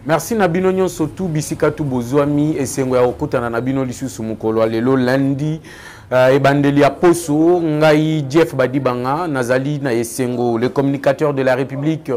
Merci Nabino Nyon Sotou Bisika tu Bozwami et Sengo ya okutana Nabino lisusu mukolo lelo lundi ebandeli ya poso ngai Jeff Badibanga Nazali na Esengo, le communicateur de la République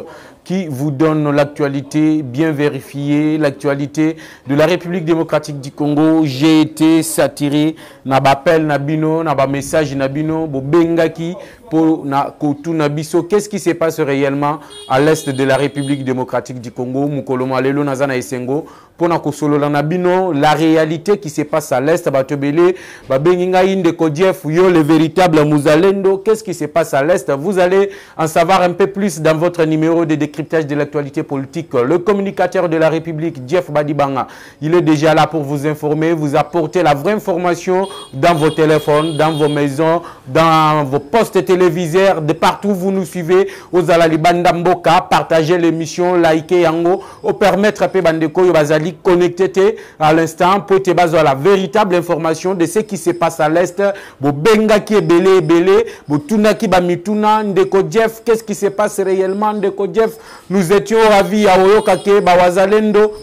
qui vous donne l'actualité bien vérifiée, l'actualité de la République démocratique du Congo. J'ai été satiré na bapel Nabino, na ba message Nabino, bo bengaki pour na kotu Nabiso. Qu'est-ce qui se passe réellement à l'est de la République démocratique du Congo? Mukoloma lelo nazana Esengo pour na kosolo la Nabino, la réalité qui se passe à l'est batobele ba benginga inde ko Jeff yo le véritable Muzalendo. Qu'est-ce qui se passe à l'est? Vous allez en savoir un peu plus dans votre numéro de décryptage de l'actualité politique. Le communicateur de la République, Jeff Badibanga, il est déjà là pour vous informer, vous apporter la vraie information dans vos téléphones, dans vos maisons, dans vos postes téléviseurs, de partout où vous nous suivez. Aux Alalibanda Mboka, partagez l'émission, likez yango, au permettre à Bandeko Yobazali connecté à l'instant pour te baser la véritable information de ce qui se passe à l'est. Bo benga qui est belé, bo tuna qui ba mituna, ndeko Jeff, qu'est-ce qui se passe réellement, ndeko Jeff? Nous étions ravis à Oyokake, ba Wazalendo,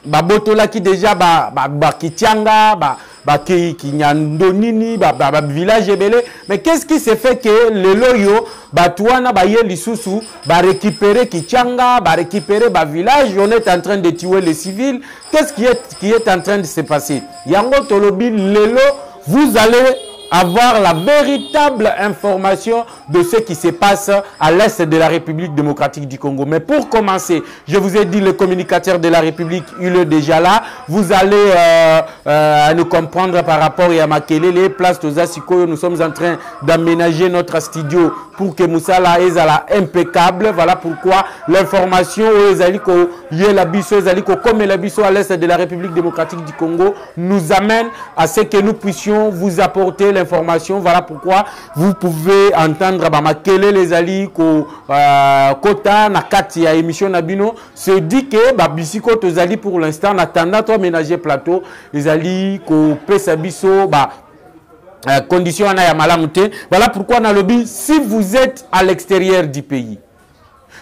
ba Botola qui déjà ba Kitianga, ba Kinyandonini, ba village ebele. Mais qu'est-ce qui se fait que le loyo, ba Touana, ba Yelisusu, ba récupérer Kitianga, ba récupérer ba village, on est en train de tuer les civils. Qu'est-ce qui est en train de se passer? Yango Tolobi, lelo, vous allez avoir la véritable information de ce qui se passe à l'est de la République démocratique du Congo. Mais pour commencer, je vous ai dit, le communicateur de la République, il est déjà là. Vous allez nous comprendre par rapport à Makele, les places de Zasiko. Nous sommes en train d'aménager notre studio pour que Moussala est impeccable. Voilà pourquoi l'information comme la biso à l'est de la République démocratique du Congo nous amène à ce que nous puissions vous apporter l'information. Voilà pourquoi vous pouvez entendre Makele les ali ko kota na kati ya émission Nabino se dit que bisiko tozali pour l'instant en attendant toi ménager plateau les ali ko pesa biso condition na ya malamute. Voilà pourquoi on a lobby. Si vous êtes à l'extérieur du pays,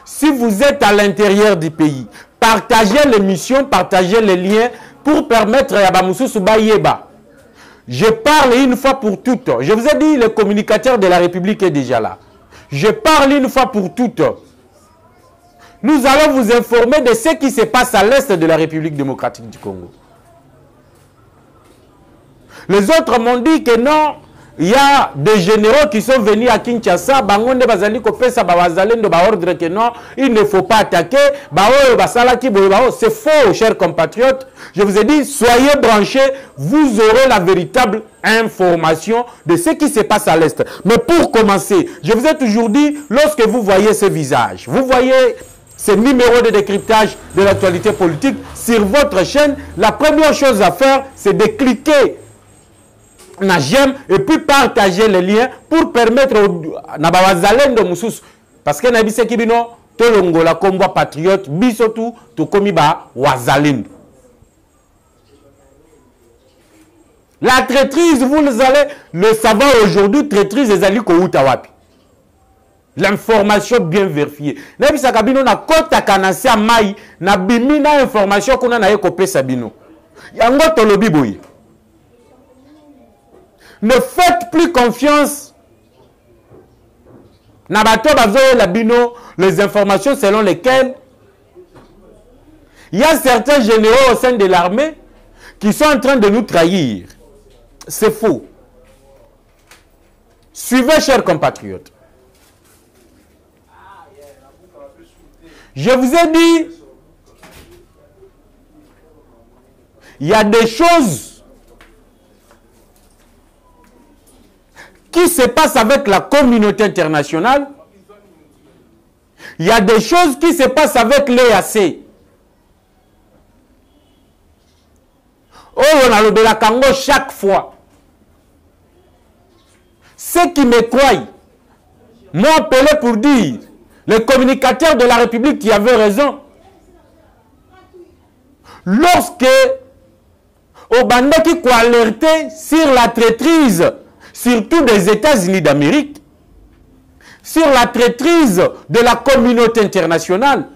si vous êtes à l'intérieur du pays, partagez l'émission, partagez les liens pour permettre à Bamoussou Bayeba. Je parle une fois pour toutes. Je vous ai dit, le communicateur de la République est déjà là. Je parle une fois pour toutes. Nous allons vous informer de ce qui se passe à l'est de la République démocratique du Congo. Les autres m'ont dit que non, il y a des généraux qui sont venus à Kinshasa, Bangonde Bazali Kopesa Bawazalendo ba ordre que non, il ne faut pas attaquer, c'est faux, chers compatriotes. Je vous ai dit, soyez branchés, vous aurez la véritable information de ce qui se passe à l'est. Mais pour commencer, je vous ai toujours dit, lorsque vous voyez ce visage, vous voyez ce numéro de décryptage de l'actualité politique sur votre chaîne, la première chose à faire, c'est de cliquer na j'aime et puis partager les liens pour permettre na bawazalendo mususu parce que na bise kibino tolongola kombo patriote bisotu to komi ba wazalendo. La traîtrise, vous allez le savoir aujourd'hui, traîtrise des ali ko utawapi. L'information bien vérifiée. Na bisa kabino na kota kanasi mai na bimina information kuna na ekope sabino. Yango tolobi boye. Ne faites plus confiance. Nabato bazo la bino les informations selon lesquelles il y a certains généraux au sein de l'armée qui sont en train de nous trahir. C'est faux. Suivez, chers compatriotes. Je vous ai dit, il y a des choses qui se passe avec la communauté internationale. Il y a des choses qui se passent avec l'EAC. Oh, on a le de la Congo chaque fois. Ceux qui me croient m'ont appelé pour dire, le communicateur de la République qui avait raison. Lorsque Obanda qui a alerté sur la traîtrise, surtout des États-Unis d'Amérique, sur la traîtrise de la communauté internationale,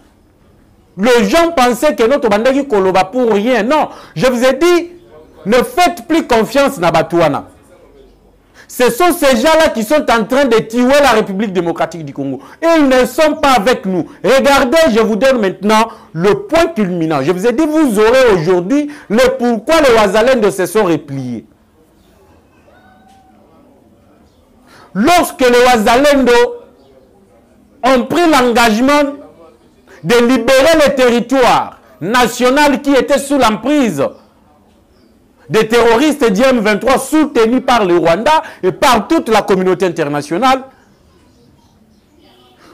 Les gens pensaient que notre bande qui koloba pour rien. Non, je vous ai dit, ne faites plus confiance na Batouana. Ce sont ces gens-là qui sont en train de tuer la République démocratique du Congo. Ils ne sont pas avec nous. Regardez, je vous donne maintenant le point culminant. Je vous ai dit, vous aurez aujourd'hui le pourquoi les Wazalendo se sont repliés. Lorsque les Wazalendo ont pris l'engagement de libérer le territoire national qui était sous l'emprise des terroristes d'IM23 soutenus par le Rwanda et par toute la communauté internationale,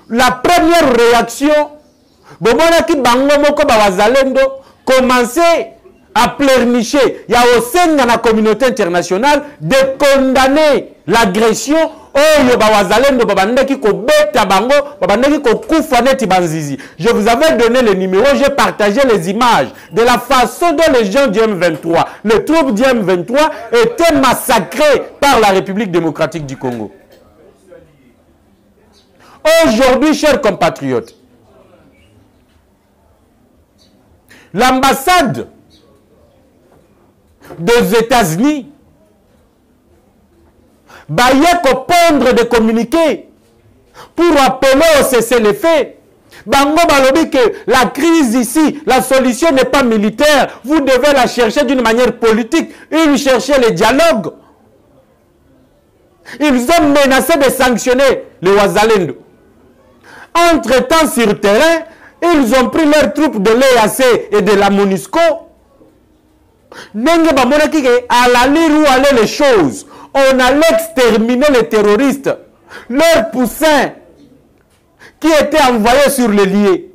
la première réaction, Bomonaki Bango Moko Bawazalendo commençait à pleurnicher. Il y a au sein de la communauté internationale de condamner l'agression. Je vous avais donné le numéro, j'ai partagé les images de la façon dont les gens du M23, les troupes du M23 étaient massacrés par la République démocratique du Congo. Aujourd'hui, chers compatriotes, l'ambassade des États-Unis va pondre des communiqués pour appeler au cessez-le-feu. Bango balobi que la crise ici, la solution n'est pas militaire. Vous devez la chercher d'une manière politique. Ils cherchaient le dialogue. Ils ont menacé de sanctionner les Wazalendo. Entre-temps, sur terrain, ils ont pris leurs troupes de l'EAC et de la MONUSCO. À l'allure où allaient les choses, on allait exterminer les terroristes, leurs poussins qui étaient envoyés sur les lieux.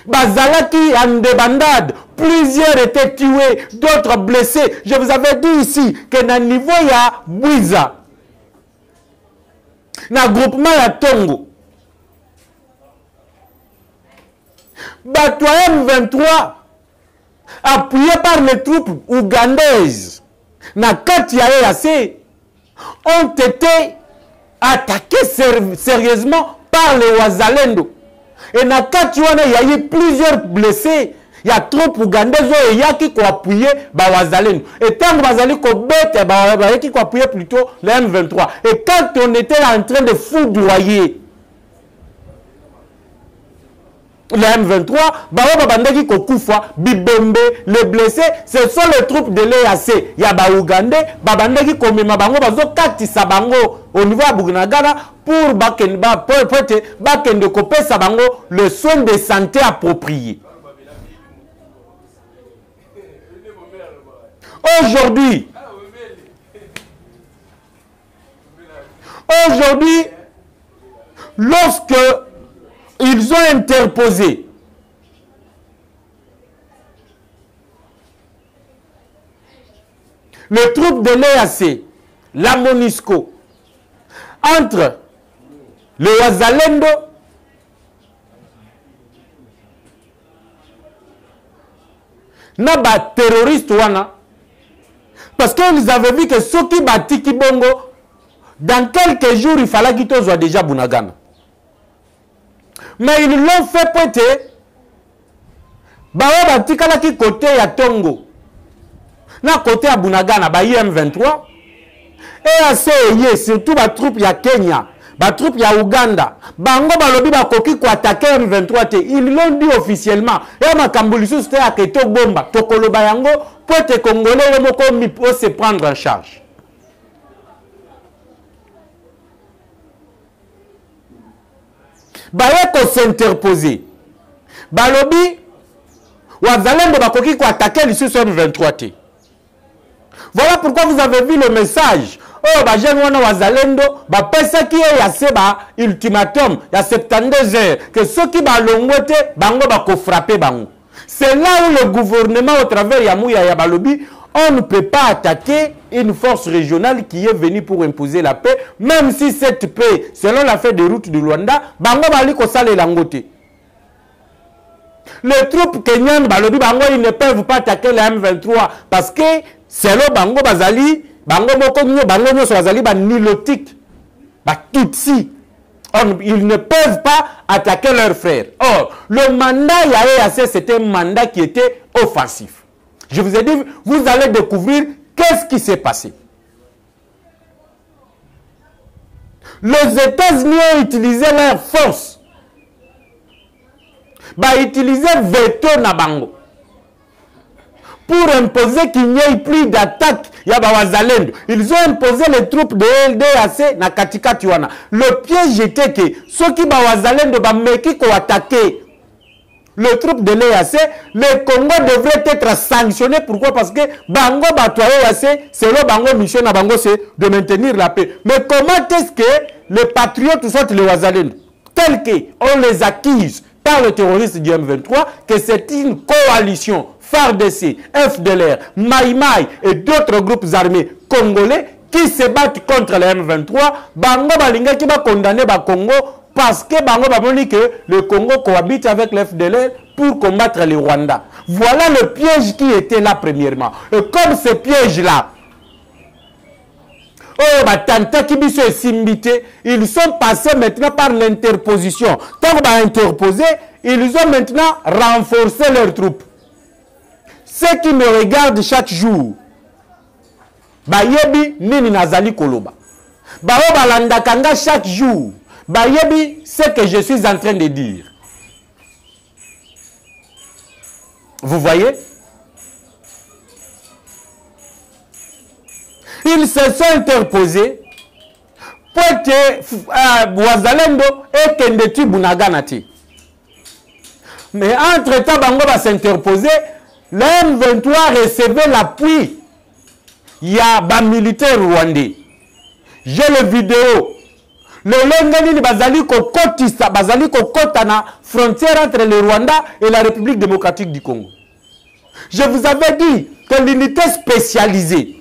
Bazalaki en débandade, plusieurs étaient tués, d'autres blessés. Je vous avais dit ici que dans le niveau il y a Bouiza, dans le groupement il y a Tongo. Batoyen 23, appuyé par les troupes ougandaises, na Katia EAC, ont été attaqués sérieusement par les Wazalendo. Et na Katia, il y a eu plusieurs blessés. Il y a trop ougandaises et il y a qui ont appuyé les Wazalendo. Et tant que Wazalendo ont appuyé, qui ont appuyé plutôt les M23. Et quand on était en train de foudroyer les M23, Bibembe, les blessés, ce sont les troupes de l'EAC. Il y a des Ougandais, Babandeki Komema Bango, Bazokati Sabango au niveau de Bougnagana pour Bakende Kopé Sabango le soin de santé approprié. Aujourd'hui, lorsque ils ont interposé les troupes de l'EAC, la MONUSCO, entre les Wazalendo na ba terroristes wana, parce qu'ils avaient vu que ceux qui battent Kibongo, dans quelques jours, il fallait qu'ils soient déjà Bunagana. Mais ils l'ont fait péter. Bawa batikala ki côté ya Tongo. Na côté ya Bunagana, ba IM23. Et assez surtout ba troupe ya Kenya, ba troupe ya Uganda. Bango balobi ba koki ko attaquer M23 te. Ils l'ont dit officiellement. Et ma kambulisu c'était à Keto Bomba. Tokoloba yango pour te Congolais le moko mi pour se prendre en charge. Bayeko s'interposer. Balobi, Wazalendo bakoki ko attaquer le M23. Voilà pourquoi vous avez vu le message. Oh, bah, j'ai vu Wazalendo, bah, pesa qui est yassé, bah, ultimatum, il y a 72 heures, que ceux qui ba longote, bango ba ko frapper bango. C'est là où le gouvernement, au travers Yamouya Yabalobi, on ne peut pas attaquer une force régionale qui est venue pour imposer la paix, même si cette paix, selon la feuille de route du Luanda, bango bali ko sale langote. Les troupes kenyanes, balobi bango, ils ne peuvent pas attaquer la M23 parce que selon bango bazali, bango moko nyo, bango nyo bazali ba nilotique, ba tutsi. Ils ne peuvent pas attaquer leurs frères. Or, le mandat YAEAC, c'était un mandat qui était offensif. Je vous ai dit, vous allez découvrir qu'est-ce qui s'est passé. Les États-Unis ont utilisé leur force. Utiliser veto na bango. Pour imposer qu'il n'y ait plus d'attaque, ils ont imposé les troupes de LDAC na katika Tiwana. Le piège était que ceux qui Bawazalendo Bameki ko attaquer les troupes de l'EAC, le Congo devrait être sanctionné. Pourquoi? Parce que Bango Batoye EAC, c'est le Bango mission à Bango, c'est de maintenir la paix. Mais comment est-ce que les patriotes sortent les Wazalendo tels qu'on les accuse par le terroriste du M23 que c'est une coalition FARDC, FDLR, Maïmaï et d'autres groupes armés congolais qui se battent contre le M23, Bango Balinga qui va condamner le Congo parce que Bango va dire que le Congo cohabite avec le FDLR pour combattre le Rwanda. Voilà le piège qui était là premièrement. Et comme ce piège-là, ils sont passés maintenant par l'interposition. Tant qu'on va interposer, ils ont maintenant renforcé leurs troupes. Ceux qui me regardent chaque jour, Bayebi nini nazali koloba. Bao balanda kanga chaque jour. Bayebi ce que je suis en train de dire. Vous voyez? Ils se sont interposés pour que Wazalendo et Kendetu Bunaganati. Mais entre-temps, Bango va s'interposer. Le M23 recevait l'appui. Il y a des militaires rwandais. J'ai le vidéo. Le Lengani Bazali Kokotista, Bazali Kokotana, frontière entre le Rwanda et la République démocratique du Congo. Je vous avais dit que l'unité spécialisée,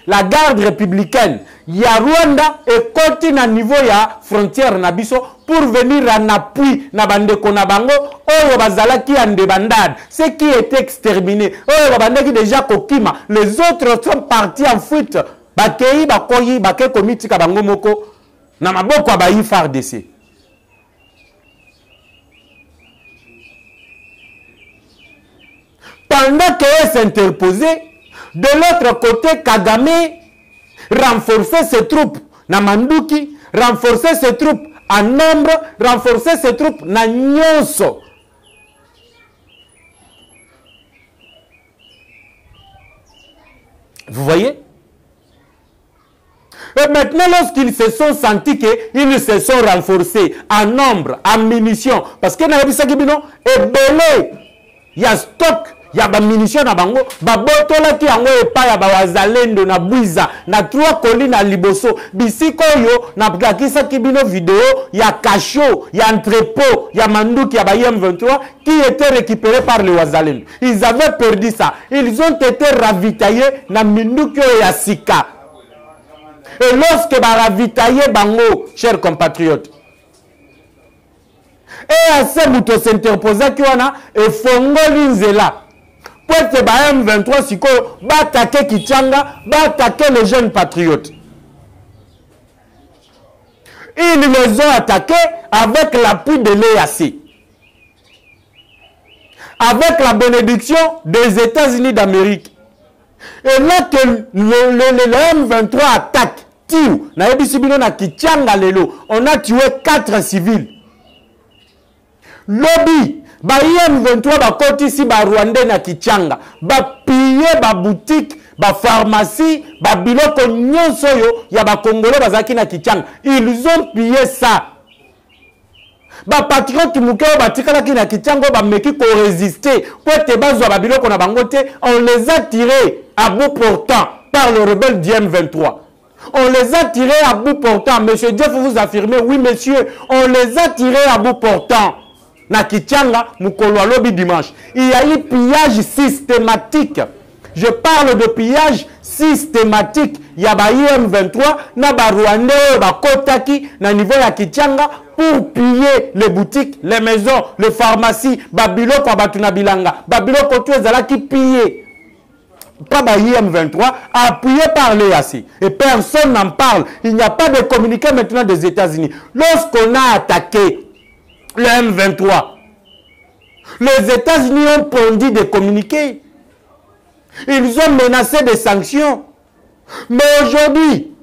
la garde républicaine, il y a Rwanda et continue à niveau ya frontière nabiso pour venir en appui na bande konabango oyo bazala qui en débandade, ceux qui étaient exterminés, oyo bande qui déjà kokima, les autres sont partis en fuite, bakei bakoyi bake komiti ka bango moko na maboko abayi FARDC. Pendant qu'eux s'interposaient, de l'autre côté, Kagame renforçait ses troupes na Manduki, renforçait ses troupes en nombre, renforçait ses troupes na Nyonso. Vous voyez? Et maintenant, lorsqu'ils se sont sentis qu'ils se sont renforcés en nombre, en munitions, parce que il y a stock. Il y a des munitions na bango, babotola ki yango epa ya bawazalendo na Bwiza, na 3 collines na Liboso, bisiko yo na plakisa kibino vidéo, il y a cachot, il y a entrepôt, il y a Manduki, il y a M23 qui étaient récupérés par les wazalendo. Ils avaient perdu ça. Ils ont été ravitaillés na Minduki et à Sika. Et lorsque ba ravitaillé bango, chers compatriotes, et à ce muto s'interposa qui wana et fongoli nzela. Pour que M23 siko va attaquer Kichanga, va attaquer les jeunes patriotes. Ils les ont attaqués avec l'appui de l'EAC. Avec la bénédiction des États-Unis d'Amérique. Et là que le M23 attaque, on a tué 4 civils. Lobby. Ba M23 ba koti si ba Rwanda na Kichanga ba piller ba boutique ba pharmacie ba biloko nyonso yo ya ba Congolais bazaki na Kichanga. Ils ont pillé ça. Ba patriote mukeo ba tikala ki na Kichanga ba meki ko résister pour te bazwa ba biloko na bango te, on les a tirés à bout portant par le rebelle du M23. On les a tirés à bout portant. Monsieur Jeff vous affirmez oui monsieur, on les a tirés à bout portant. Na Kichanga, Mukolo Lobi dimanche. Il y a eu pillage systématique. Je parle de pillage systématique. Il y a M23, na Rwanda, ba Kotaki, na niveau ya Kichanga, pour piller les boutiques, les maisons, les pharmacies, Babilo kwa Batuna Bilanga, Babilo Kotu Ezala qui piller. pas M23, appuyé par l'EAC. Et personne n'en parle. Il n'y a pas de communiqué maintenant des États-Unis. Lorsqu'on a attaqué le M23, les États-Unis ont pondu des communiqués. Ils ont menacé des sanctions. Mais aujourd'hui,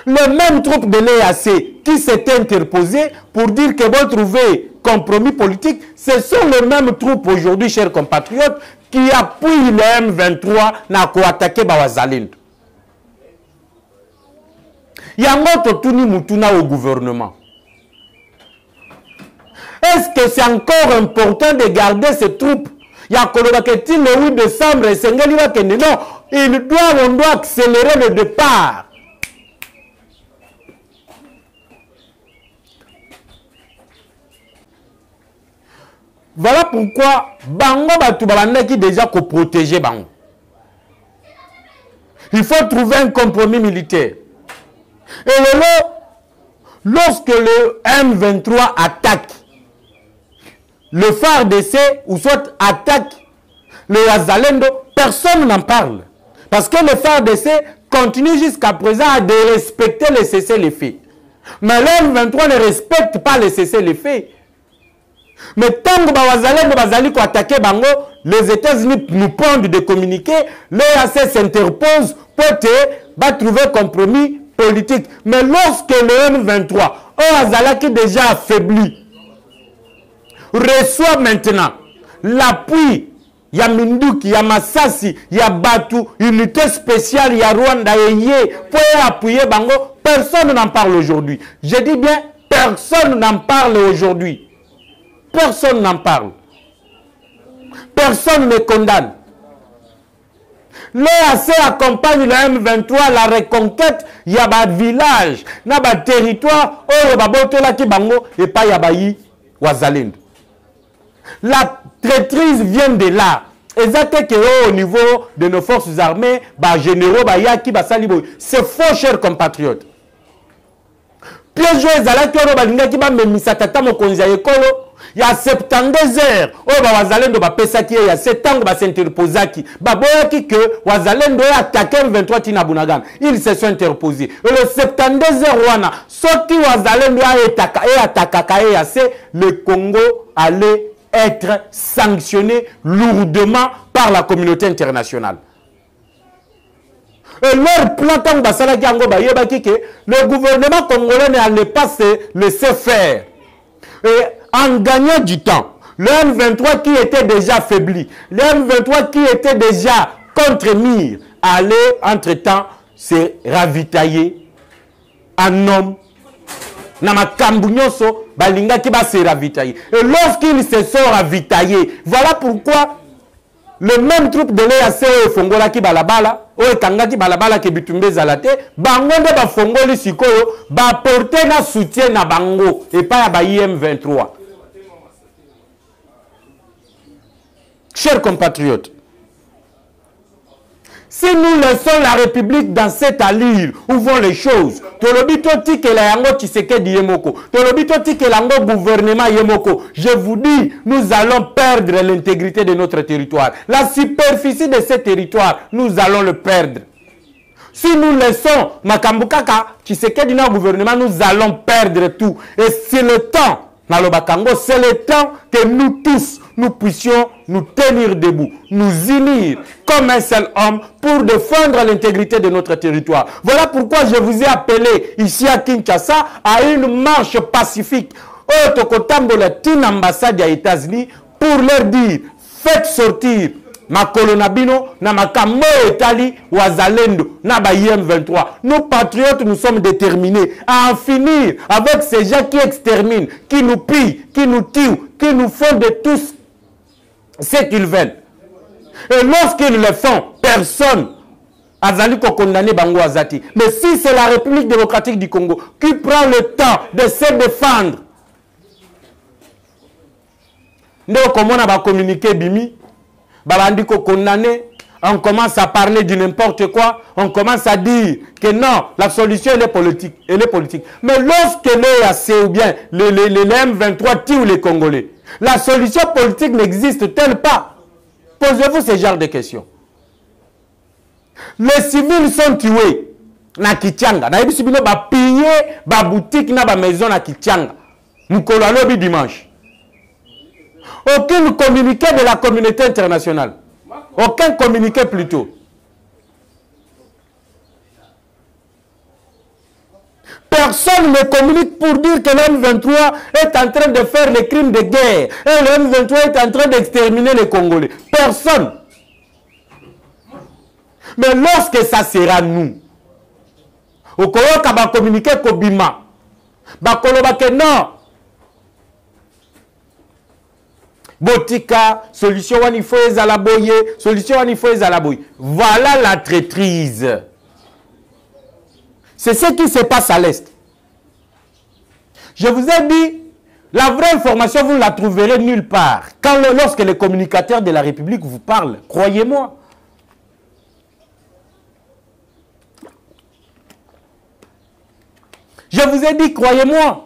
le même troupe de l'EAC qui s'est interposé pour dire que vont trouver compromis politique, ce sont les mêmes troupes aujourd'hui, chers compatriotes, qui appuient le M23 na ko attaquer Bawazalendo. Il y a un autre tourni mutuna au gouvernement. Est-ce que c'est encore important de garder ces troupes? Il y a le 8 décembre, on doit accélérer le départ. Voilà pourquoi Bango Batoubalanda qui déjà qu'on protéger Bango. Il faut trouver un compromis militaire. Et lorsque le M23 attaque le FARDC ou soit attaque le Wazalendo, personne n'en parle. Parce que le FARDC continue jusqu'à présent à respecter les cessez-le-feu. Mais le M23 ne respecte pas les cessez-le-feu. Mais tant que Wazalendo Bazali attaquer Bango, les États-Unis nous pondent des communiqués, l'EAC s'interpose pour trouver un compromis politique. Mais lorsque le M23, Wazala qui est déjà affaibli, reçoit maintenant l'appui, il y a Minduki, il y a Massasi, il y a Batu, unité spéciale, il y a Rwanda et pour appuyer Bango, personne n'en parle aujourd'hui. Je dis bien, personne n'en parle aujourd'hui. Personne n'en parle. Personne ne condamne. L'EAC accompagne le M23 à la reconquête. Il y a des villages, il y a des territoires, et pas Yabayi, Wazalendo. La traîtrise vient de là. Exactement au niveau de nos forces armées, généraux, c'est faux, chers compatriotes. Piège ezalaki oyo balingaki bamemisa tata mokonzi ya ekolo ya 72 heures oyo bawazalendo bapesaki ye ya 7 ans basinterposaki baboyaki que wazalendo attaqué M23 tina Bunagana. Ils se sont interposés. Et le 72 heures wana soki wazalendo attaquaka le Congo allait être sanctionné lourdement par la communauté internationale. Et leur plan, le gouvernement congolais n'allait pas se laisser faire. Et en gagnant du temps, le M23 qui était déjà faibli, le M23 qui était déjà contre Mire, allait entre-temps se ravitailler en homme. Et lorsqu'ils se sont ravitaillés, voilà pourquoi le même troupe de l'EAC Fongola qui balabala, ou Kanga qui balabala qui bitumbe zalate, bango de ba Fongoli sikoyo, ba porter na soutien na bango et pas à ba IM23. Chers compatriotes, si nous laissons la République dans cette allure, où vont les choses? Tolobitoti que la yango Tshisekedi yemoko, tolobitoti que l'ango gouvernement yemoko. Je vous dis, nous allons perdre l'intégrité de notre territoire. La superficie de ce territoire, nous allons le perdre. Si nous laissons Makambukaka Tshisekedi na gouvernement, nous allons perdre tout. Et c'est le temps, Nalobakango, c'est le temps que nous tous, nous puissions nous tenir debout, nous unir comme un seul homme pour défendre l'intégrité de notre territoire. Voilà pourquoi je vous ai appelé ici à Kinshasa à une marche pacifique au Tokotambo, la ambassade des États-Unis, pour leur dire, faites sortir ma colonabino, na makambo etali, wazalendo, na ba IM23. Nos patriotes, nous sommes déterminés à en finir avec ces gens qui exterminent, qui nous pillent, qui nous tuent, qui nous font de tous ce qu'ils veulent. Et lorsqu'ils le font, personne azali ko condamné bango azati. Mais si c'est la République démocratique du Congo qui prend le temps de se défendre, nous comment on va communiquer bimi, babandi ko condamné, on commence à parler de n'importe quoi, on commence à dire que non, la solution elle est politique, elle est politique. Mais lorsque l'EAC ou bien le M23 tuent les Congolais, la solution politique n'existe-t-elle pas? Posez-vous ce genre de questions. Les civils sont tués. Na Kichanga. Na ebisibino ba piller ba boutique na ba maison na Kichanga. Mukolo alobi dimanche. Aucun communiqué de la communauté internationale. Aucun communiqué plutôt. Personne ne communique pour dire que l'M23 est en train de faire les crimes de guerre. Et l'M23 est en train d'exterminer les Congolais. Personne. Mais lorsque ça sera nous, au Koloka va communiquer Kobima. Bakoloba que non. Botika, solution wanifo ezalaboye, solution wanifo ezalaboye. Voilà la traîtrise. C'est ce qui se passe à l'Est. Je vous ai dit, la vraie information, vous ne la trouverez nulle part. Lorsque les communicateurs de la République vous parlent, croyez-moi. Je vous ai dit, croyez-moi.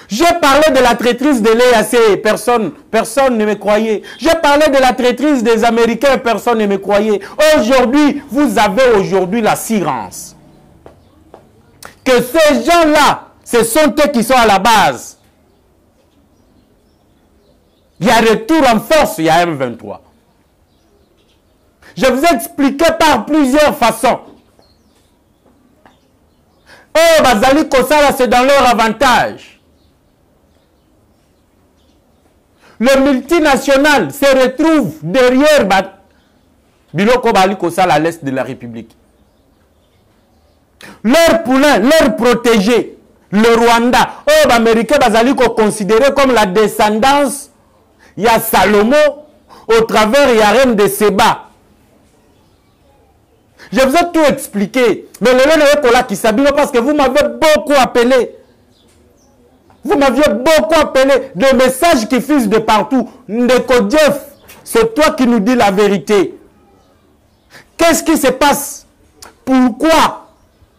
J'ai parlé de la traîtrise de l'EAC, personne ne me croyait. J'ai parlé de la traîtrise des Américains, personne ne me croyait. Aujourd'hui, vous avez aujourd'hui l'assurance que ces gens-là, ce sont eux qui sont à la base. Il y a retour en force, il y a M23. Je vous ai expliqué par plusieurs façons. Oh, Bazali Kosala, c'est dans leur avantage. Le multinational se retrouve derrière Biloko Bali Kosala à l'est de la République. Leurs poulains, leurs protégés, le Rwanda, oh, l'Américain Bazali considéré comme la descendance, il y a Salomon, au travers il y a Reine de Seba. Je vous ai tout expliqué. Mais le Léon qui s'habille parce que vous m'avez beaucoup appelé. Vous m'aviez beaucoup appelé. Des messages qui fusent de partout. Ndeko Jeff, c'est toi qui nous dis la vérité. Qu'est-ce qui se passe? Pourquoi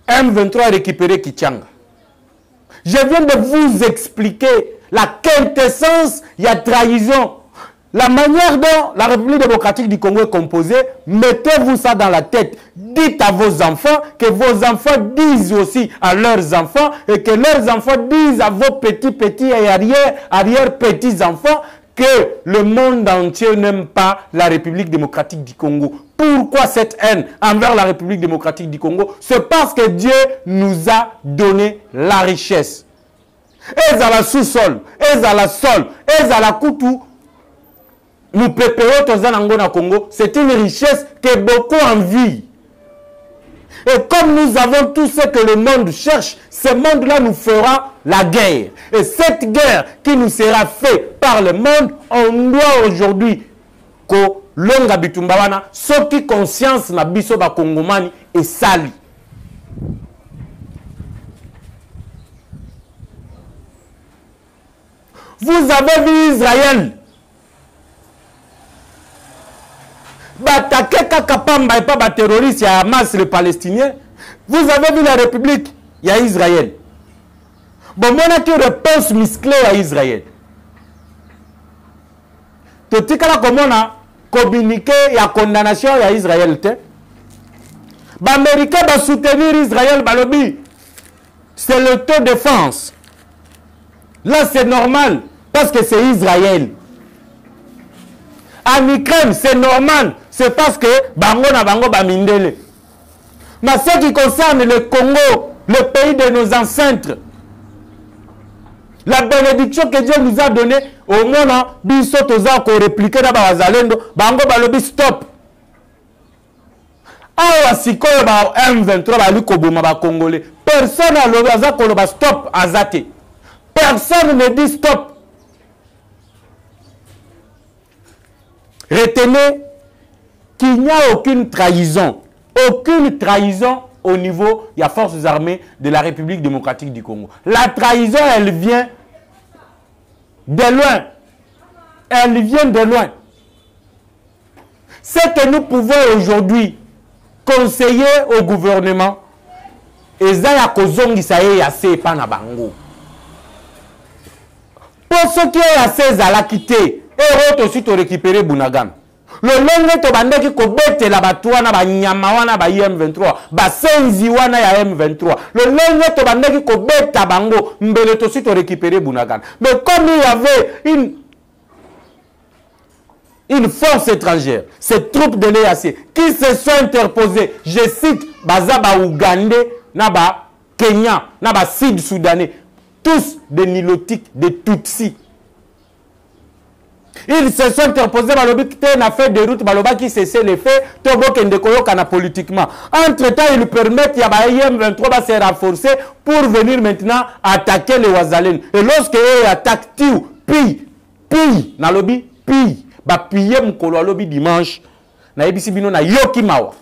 M23 a récupéré Kichanga? Je viens de vous expliquer la quintessence, il y a trahison. La manière dont la République démocratique du Congo est composée, mettez-vous ça dans la tête. Dites à vos enfants, que vos enfants disent aussi à leurs enfants, et que leurs enfants disent à vos petits et arrière-petits-enfants, que le monde entier n'aime pas la République démocratique du Congo. Pourquoi cette haine envers la République démocratique du Congo? C'est parce que Dieu nous a donné la richesse. Et à la sous-sol, et à la sol, et à la coutou, nous préparons au Congo, c'est une richesse que beaucoup envient. Et comme nous avons tout ce que le monde cherche, ce monde-là nous fera la guerre. Et cette guerre qui nous sera faite par le monde, on doit aujourd'hui que l'onga bitumbawana, ce qui conscience na biso ba Kongomani et sali. Vous avez vu Israël. Bataké Kakapamba et pas les terroristes, il y a Hamas, les Palestiniens. Vous avez vu la République, il y a Israël. Bon, on a une réponse musclée à Israël. Tout ce qu'on a communiqué, il y a condamnation à Israël. Les Américains vont soutenir Israël. C'est l'autodéfense. Là, c'est normal, parce que c'est Israël. En Ukraine, c'est normal. C'est parce que Bango na Bango Bamindele. Mais ce qui concerne le Congo, le pays de nos ancêtres, la bénédiction que Dieu nous a donnée, au moins, biso toza ko répliquer na bazalendo, Bango balobi stop. Awa sikoyo ba M23 bali koboma ba Congolais. Personne a lobi aza koloba stop azate. Personne ne dit stop. Retenez qu'il n'y a aucune trahison au niveau des forces armées de la République démocratique du Congo. La trahison, elle vient de loin. Elle vient de loin. Ce que nous pouvons aujourd'hui conseiller au gouvernement, ezaya kozongisa ye ya se pa na bango. Pour ceux qui est assez à la quitter, et aussi récupérer Bunagam. Le longue to bandeki ko bete la batwana ba nyama wana ba M23 ba senzi wana ya M23. Le longue to bandeki ko beta bango mbele to sito récupérer Bunagana. Mais comme il y avait une force étrangère, ces troupes de l'EAC qui se sont interposées, je cite Bazaba Ougandais, Naba Kenya, Naba Sud-Soudanais, tous des Nilotiques, des Tutsis. Ils se sont interposés, Balobiki n'a fait des routes, Baloba qui cessait les faits, Tobo Kendekoyo Kana politiquement. Entre-temps, ils permettent Yabaïm 23 de se renforcer pour venir maintenant attaquer les Ouazalènes. Et lorsqu'ils attaquent Tiu, Pi, Nalobi, Pi, ba piller Mukolo Alobi dimanche, na Ebisi Bino na Yokimawa,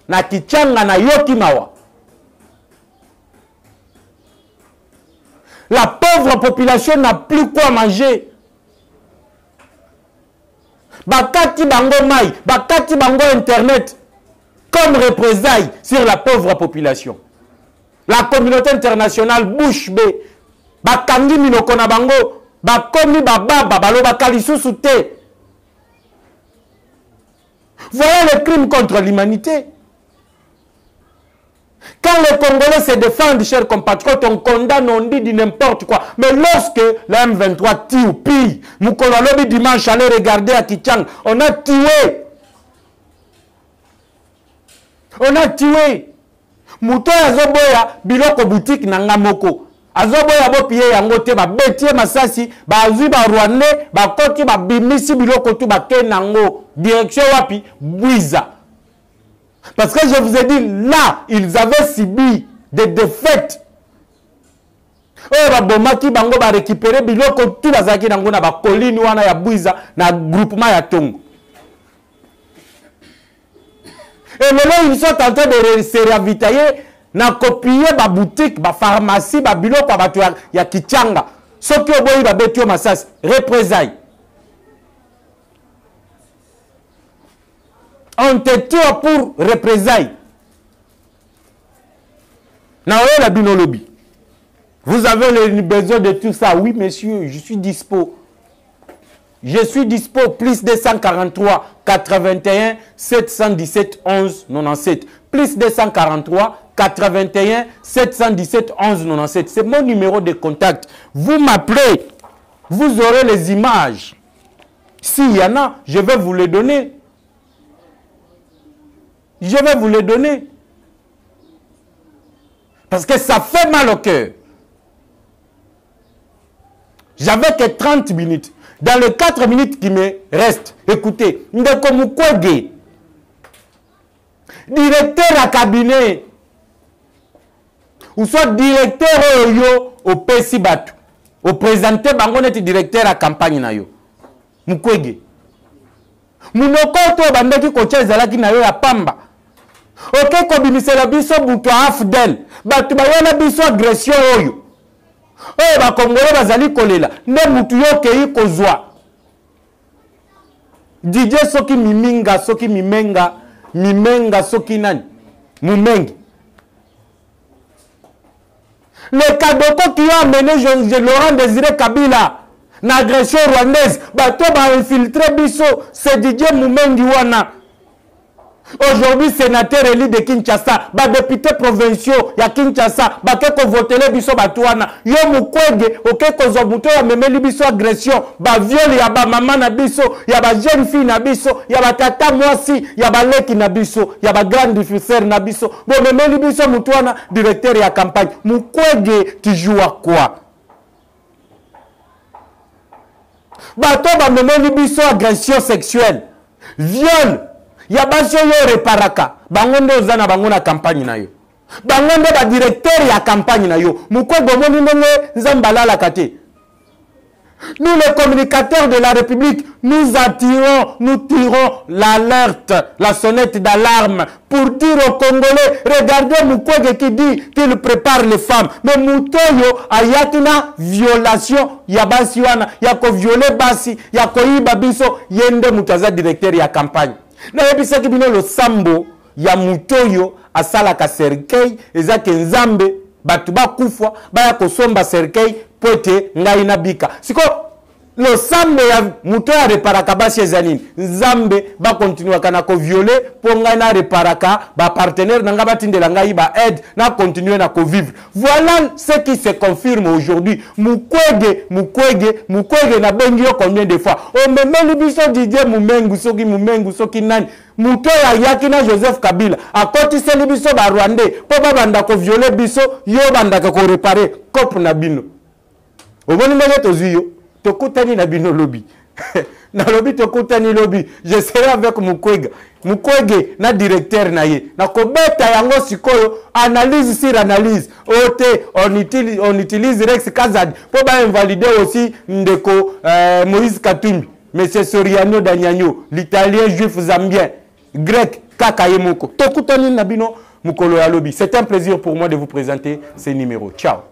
na Kichanga na Yokimawa. La pauvre population n'a plus quoi manger. Bakati bango mai, bakati bango internet, comme représailles sur la pauvre population. La communauté internationale bouche bée, bakangi minokona bango, bakomi bababa, balo bakalisu soute. Voilà le crime contre l'humanité. Quand les Congolais se défendent, chers compatriotes, on condamne, on dit n'importe quoi. Mais lorsque la M23 tue, pille, Moukololobi dimanche, allez regarder à Kichang, on a tué. On a tué. Mouto azoboya, biloko boutique nangamoko. Azoboya bo piye yangote, ba betie masasi, ba azu ba rwande, ba koti ba bimisi biloko tu ba kenango. Direction wapi, Bouiza. Parce que je vous ai dit, là, ils avaient subi des défaites. Oh, ba bomaki bango ba récupérer biloko tout bazaki nango na ba colline wana ya Bouiza na groupement ya Tongo. Et maintenant, ils sont en train de se ravitailler na copier ba boutique, ba pharmacie, ba biloko ba tu ya Kichanga. Soki oboyi ba betio masasi, représailles. On te tue pour représailles. La binolobi. Vous avez besoin de tout ça. Oui, monsieur, je suis dispo. Je suis dispo. Plus 243 81 717 11 97. Plus 243 81 717 11 97. C'est mon numéro de contact. Vous m'appelez. Vous aurez les images. S'il y en a, je vais vous les donner. Je vais vous les donner. Parce que ça fait mal au cœur. J'avais que 30 minutes. Dans les 4 minutes qui me restent, écoutez, Ndeko Mukwege, directeur à cabinet, ou soit directeur au PSI Batu, au présenté Bangonet directeur à campagne na yo. Mukwege. Munoko to bandaki kocha ezalaki na yo ya pamba. Ok, kobimisela biso buto afdel. Batu bayona biso agression oyo. Oyo ba Congolais bazali kolela. Ne mutu yo kei kozwa. DJ soki miminga, soki mimenga, mimenga soki nani. Mumengi. Le Kadoko qui a amené Laurent Désiré Kabila na agression rwandaise, bato ba infiltré biso, c'est DJ Mumengi wana. Aujourd'hui, sénateur élu de Kinshasa, ba député provinciaux ya Kinshasa, ba keko votele biso batuana, yo Mukwege, okeko zobuto ya memeli biso agression, ba viol ya ba mama na biso, ya ba jeune fille na biso, ya ba tata mwasi, ya ba leki na biso, ya ba grande diffuseur na biso, bo memeli biso mutuana, directeur ya campagne. Mukwege, tu joues à quoi? Bato ba memeli biso agression sexuelle, viol. Ya basio yo reparaka. Bangonde ozana bangona campagne na yo. Bangonde ba directeur ya campagne na yo. Mukwege omoni ndenge nzambalala kate. Nous les communicateurs de la République, nous tirons l'alerte, la sonnette d'alarme pour dire aux Congolais, regardez Mukwege qui dit qu'il prépare les femmes. Mais Mutoyo ayatina violation, ya basi wana, ya ko violer basi, ya ko iba biso, yende mutaza directeur ya campagne. Na yebisa ki bino lo sambo ya Mutoyo asala ka serkei ezake nzambe batu ba kufwa baya kosomba serkei pote ngai na bika. Siko le sambe ya muto ya reparaka basi ezanini nzambe ba continuer kana ko violer pour ngana reparaka ba partenaire nanga batindela ngai ba aide na continuer na ko vivre. Voilà ce qui se confirme aujourd'hui. Mukwege na bengi yo combien de fois o memeli biso Didier Mumengu soki nani muto ya yaki na Joseph Kabila akotise biso ba Rwandais po ba banda ko violer biso yo banda ko réparer cop na bino. Oboni mbele tozuyo tokutani na bino lobby. Na lobby tokutani lobby. Je serai avec Mukwege na directeur na ye. Na kobeta yango sikoyo analyse sur analyse. Ote on utilise Rex Kazad pour ba invalider aussi ndeko Moïse Katumbi, Monsieur Soriano Danyano, l'italien juif zambien, grec Kakayemoko. Tokutani na bino mukolo ya lobby. C'est un plaisir pour moi de vous présenter ces numéros. Ciao.